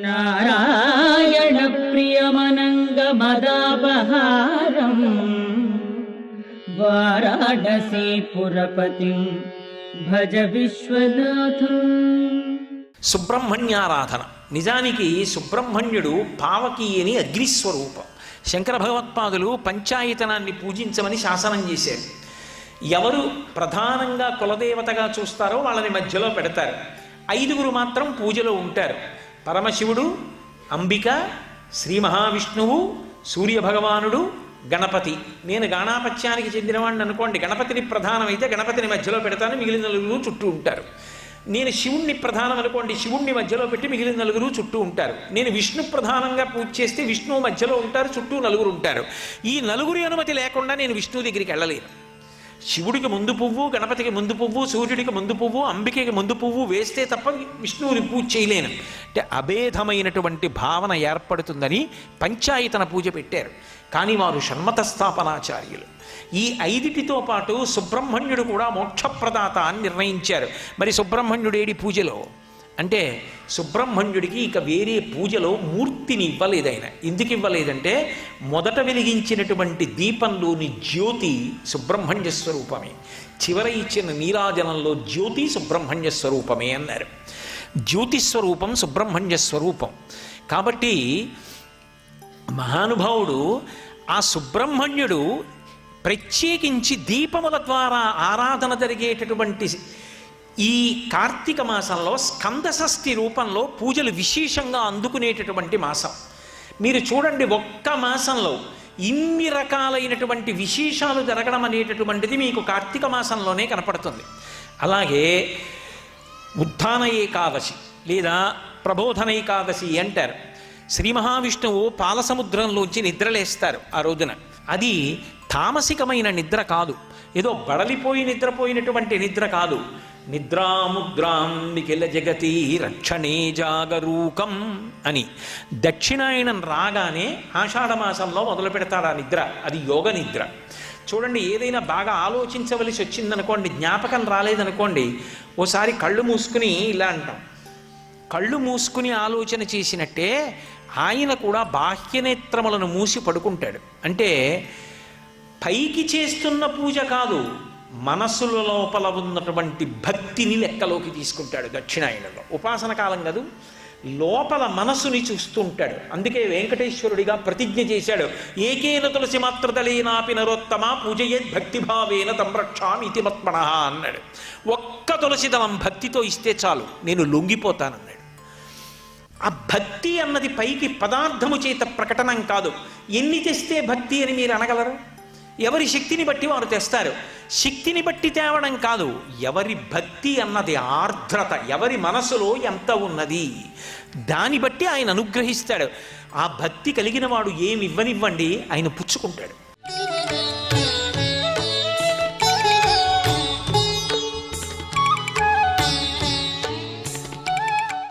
నారాయణ ప్రియమనంగమదాపహారం వారాణసీపురపతిం భజ విశ్వనాథం. సుబ్రహ్మణ్యారాధన. నిజానికి సుబ్రహ్మణ్యుడు పావకీయని అగ్నిస్వరూపం. శంకర భగవత్పాదులు పంచాయతనాన్ని పూజించమని శాసనం చేశారు. ఎవరు ప్రధానంగా కులదేవతగా చూస్తారో వాళ్ళని మధ్యలో పెడతారు. 5 మాత్రం పూజలో ఉంటారు. పరమశివుడు, అంబిక, శ్రీ మహావిష్ణువు, సూర్యభగవానుడు, గణపతి. నేను గాణాపత్యానికి చెందినవాడిని అనుకోండి, గణపతిని ప్రధానమైతే గణపతిని మధ్యలో పెడతాను, మిగిలిన 4 చుట్టూ ఉంటారు. నేను శివుణ్ణి ప్రధానం అనుకోండి, శివుణ్ణి మధ్యలో పెట్టి మిగిలిన 4 చుట్టూ ఉంటారు. నేను విష్ణు ప్రధానంగా పూజ చేస్తే విష్ణువు మధ్యలో ఉంటారు, చుట్టూ 4 ఉంటారు. ఈ 4 అనుమతి లేకుండా నేను విష్ణువు దగ్గరికి వెళ్ళలేను. శివుడికి ముందు పువ్వు, గణపతికి ముందు పువ్వు, సూర్యుడికి ముందు పువ్వు, అంబికకి ముందు పువ్వు వేస్తే తప్ప విష్ణువుని పూజ చేయలేను. అంటే అభేదమైనటువంటి భావన ఏర్పడుతుందని పంచాయతన పూజ పెట్టారు. కానీ వారు షణ్మత స్థాపనాచార్యులు. ఈ 5టితో పాటు సుబ్రహ్మణ్యుడు కూడా మోక్షప్రదాత అని నిర్ణయించారు. మరి సుబ్రహ్మణ్యుడేడి పూజలో అంటే సుబ్రహ్మణ్యుడికి ఇక వేరే పూజలో మూర్తిని ఇవ్వలేదు ఆయన. ఎందుకు ఇవ్వలేదంటే మొదట వెలిగించినటువంటి దీపంలోని జ్యోతి సుబ్రహ్మణ్య స్వరూపమే, చివర ఇచ్చిన నీరాజనంలో జ్యోతి సుబ్రహ్మణ్య స్వరూపమే అన్నారు. జ్యోతిస్వరూపం సుబ్రహ్మణ్య స్వరూపం. కాబట్టి మహానుభావుడు ఆ సుబ్రహ్మణ్యుడు ప్రత్యేకించి దీపముల ద్వారా ఆరాధన జరిగేటటువంటి ఈ కార్తీక మాసంలో స్కందషష్ఠి రూపంలో పూజలు విశేషంగా అందుకునేటటువంటి మాసం. మీరు చూడండి, ఒక్క మాసంలో ఇన్ని రకాలైనటువంటి విశేషాలు జరగడం అనేటటువంటిది మీకు కార్తీక మాసంలోనే కనపడుతుంది. అలాగే ఉత్థాన ఏకాదశి లేదా ప్రబోధన ఏకాదశి అంటారు. శ్రీ మహావిష్ణువు పాలసముద్రంలోంచి నిద్రలేస్తారు ఆ రోజున. అది తామసికమైన నిద్ర కాదు, ఏదో బడలిపోయి నిద్రపోయినటువంటి నిద్ర కాదు. నిద్రాముద్రాం నిఖిల జగతి రక్షణే జాగరూకం అని దక్షిణాయనం రాగానే ఆషాఢమాసంలో మొదలు పెడతాడు ఆ నిద్ర. అది యోగ నిద్ర. చూడండి, ఏదైనా బాగా ఆలోచించవలసి వచ్చిందనుకోండి, జ్ఞాపకం రాలేదనుకోండి, ఓసారి కళ్ళు మూసుకుని ఇలా అంటాం. కళ్ళు మూసుకుని ఆలోచన చేసినట్టే ఆయన కూడా బాహ్యనేత్రములను మూసి పడుకుంటాడు. అంటే పైకి చేస్తున్న పూజ కాదు, మనస్సుల లోపల ఉన్నటువంటి భక్తిని లెక్కలోకి తీసుకుంటాడు. దక్షిణాయనంలో ఉపాసన కాలం కాదు, లోపల మనసుని చూస్తూ ఉంటాడు. అందుకే వెంకటేశ్వరుడిగా ప్రతిజ్ఞ చేశాడు, ఏకేన తులసి మాత్రదళేనాపి నరోత్తమ పూజయేద్ భక్తిభావేన తంరక్షామి ఇతి మత్మనః అన్నాడు. ఒక్క తులసి దళం భక్తితో ఇస్తే చాలు, నేను లొంగిపోతానన్నాడు. ఆ భక్తి అన్నది పైకి పదార్థము చేత ప్రకటనం కాదు. ఎన్ని తెస్తే భక్తి అని మీరు అనగలరు? ఎవరి శక్తిని బట్టి వారు తెస్తారు. శక్తిని బట్టి తేవడం కాదు, ఎవరి భక్తి అన్నది ఆర్ద్రత, ఎవరి మనసులో ఎంత ఉన్నది దాన్ని బట్టి ఆయన అనుగ్రహిస్తాడు. ఆ భక్తి కలిగిన వాడు ఏమి ఇవ్వనివ్వండి ఆయన పుచ్చుకుంటాడు.